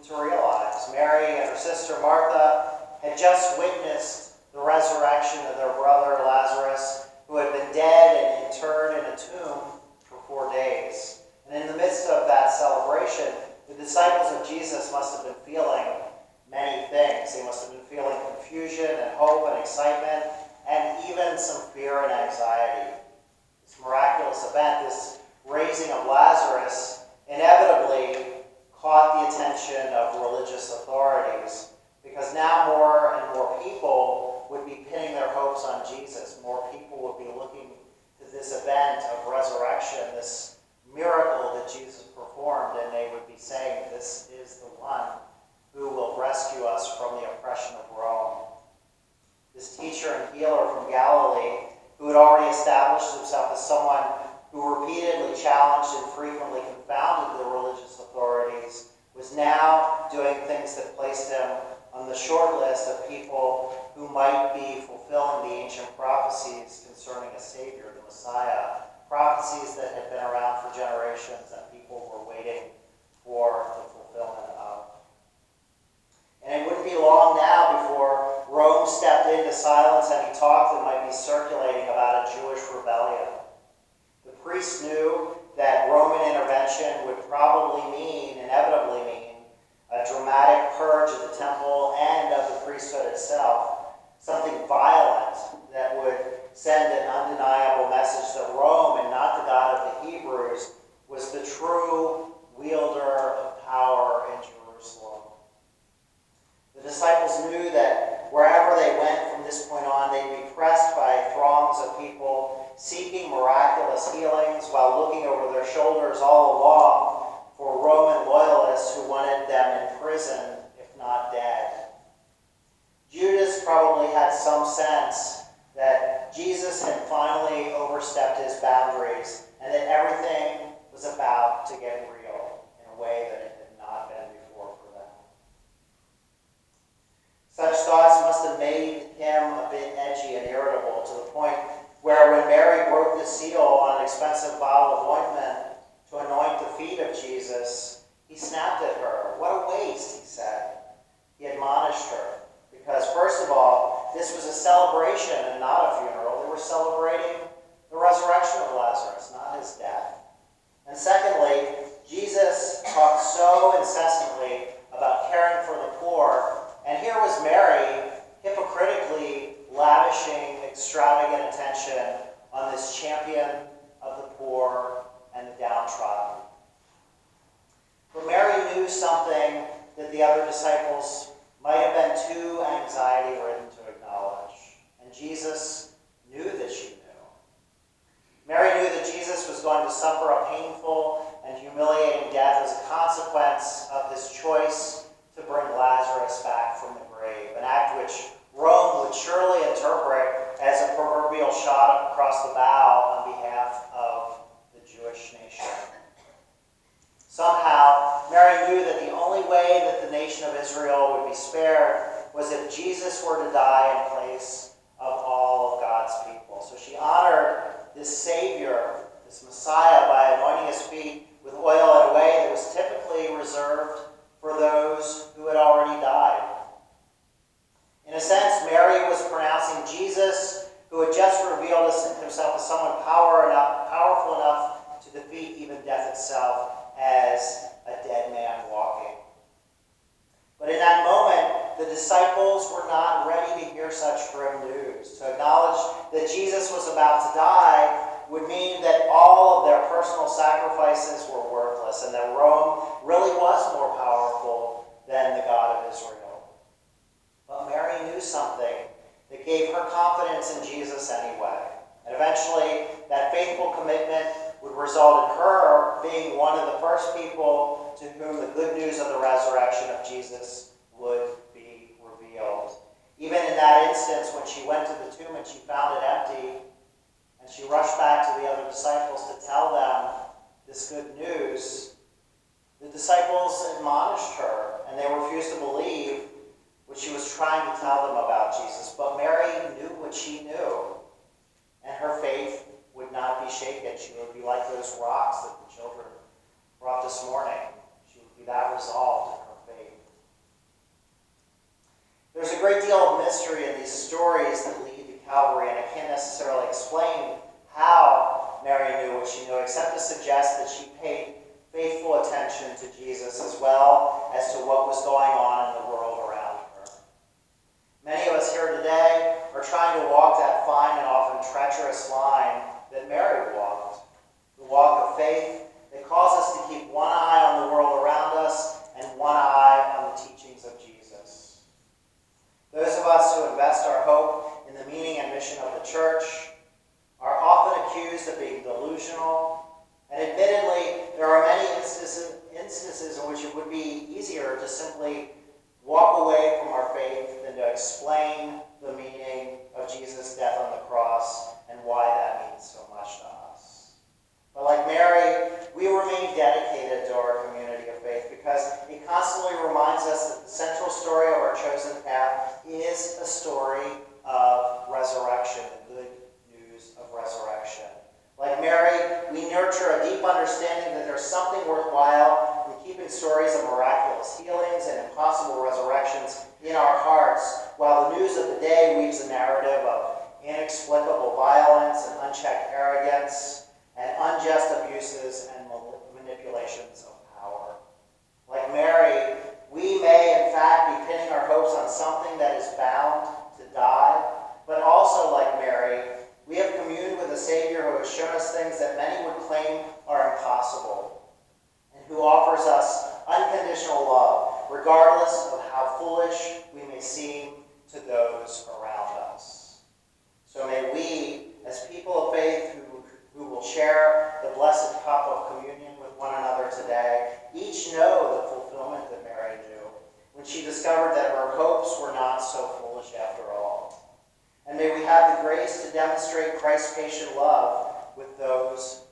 to realize. Mary and her sister Martha had just witnessed the resurrection of their brother Lazarus, who had been dead and interred in a tomb for 4 days. And in the midst of that celebration, the disciples of Jesus must have been feeling many things. They must have been feeling confusion and hope and excitement, and even some fear and anxiety. This miraculous event, this raising of Lazarus, inevitably caught the attention of religious authorities, because now more and more people would be pinning their hopes on Jesus. More people would be looking to this event of resurrection, this miracle that Jesus performed, and they would be saying, this is the one who will rescue us from the oppression of Rome. This teacher and healer from Galilee, who had already established himself as someone who repeatedly challenged and frequently confounded the religious authorities, was now doing things that placed him on the short list of people who might be fulfilling the ancient prophecies concerning a Savior, the Messiah, prophecies that had been around for generations and people were waiting for the fulfillment of. And it wouldn't be long now before Rome stepped in to silence any talk that might be circulating about a Jewish rebellion. The priests knew that Roman intervention would inevitably mean, a dramatic purge of the temple and of the priesthood itself, something violent that would send an undeniable message that Rome, and not the God of the Hebrews, was the true wielder of power in Jerusalem. The disciples knew that wherever they went from this point on, they'd be pressed by throngs of people seeking miraculous healings while looking over their shoulders all along for Roman loyalists who wanted them imprisoned, if not dead. Judas probably had some sense that Jesus had finally overstepped his boundaries and that everything was about to get real in a way that it had not been before for them. Such thoughts must have made him a bit edgy and irritable, to the point where when Mary broke the seal on an expensive bottle of ointment to anoint the feet of Jesus, he snapped at her. "What a waste," he said. He admonished her, because first of all, this was a celebration and not a funeral. They were celebrating the resurrection of Lazarus, not his death. And secondly, Jesus talked so incessantly about caring for the poor, and here was Mary hypocritically lavishing extravagant attention on this champion of the poor and the downtrodden. But Mary knew something that the other disciples might have been too anxiety-ridden to acknowledge, and Jesus knew that she knew. Mary knew that Jesus was going to suffer a painful and humiliating death as a consequence of his choice to bring Lazarus back from the grave, an act which Rome would surely interpret as a proverbial shot across the bow on behalf of the Jewish nation. Somehow, Mary knew that the only way that the nation of Israel would be spared was if Jesus were to die in place of all of God's people. So she honored this Savior, this Messiah, by anointing his feet with oil in a way that was typically reserved for those who had already died. In a sense, Mary was pronouncing Jesus, who had just revealed himself as someone powerful enough to defeat even death itself, as a dead man walking. But in that moment, the disciples were not ready to hear such grim news. To acknowledge that Jesus was about to die would mean that all of their personal sacrifices were worthless, and that Rome really was more powerful than the God of Israel. But Mary knew something that gave her confidence in Jesus anyway. And eventually, that faithful commitment would result in her being one of the first people to whom the good news of the resurrection of Jesus would be revealed. Even in that instance, when she went to the tomb and she found it empty, and she rushed back to the other disciples to tell them this good news, the disciples admonished her, and they refused to believe what she was trying to tell them about Jesus. But Mary knew what she knew, and her faith would not be shaken. She would be like those rocks that the children brought this morning. She would be that resolved in her faith. Jesus as well as to what was going on in the world around her. Many of us here today are trying to walk that fine and often treacherous line that Mary walked, the walk of faith that calls us to keep one eye on the world around us and one eye on the teachings of Jesus. Those of us who invest our hope in the meaning and mission of the church are often accused of being delusional, and admittedly, there are many instances in which it would be easier to simply walk away from our faith than to explain the meaning of Jesus' death on the cross and why that means so much to us. But like Mary, we remain dedicated to our community of faith because it constantly reminds us that the central story of our chosen path is a story of resurrection, the good news of resurrection. Like Mary, we nurture a deep understanding that there's something worthwhile in keeping stories of miraculous healings and impossible resurrections in our hearts, while the news of the day weaves a narrative of inexplicable violence and unchecked arrogance and unjust abuses and manipulations of power. Like Mary, we may in fact be pinning our hopes on something that is bound to die, but also like Mary, we have communed with a Savior who has shown us things that many would claim are impossible, and who offers us unconditional love, regardless of how foolish we may seem to those around us. So may we, as people of faith who will share the blessed cup of communion with one another today, each know the fulfillment that Mary knew when she discovered that her hopes were not so foolish after all. And may we have the grace to demonstrate Christ's patient love with those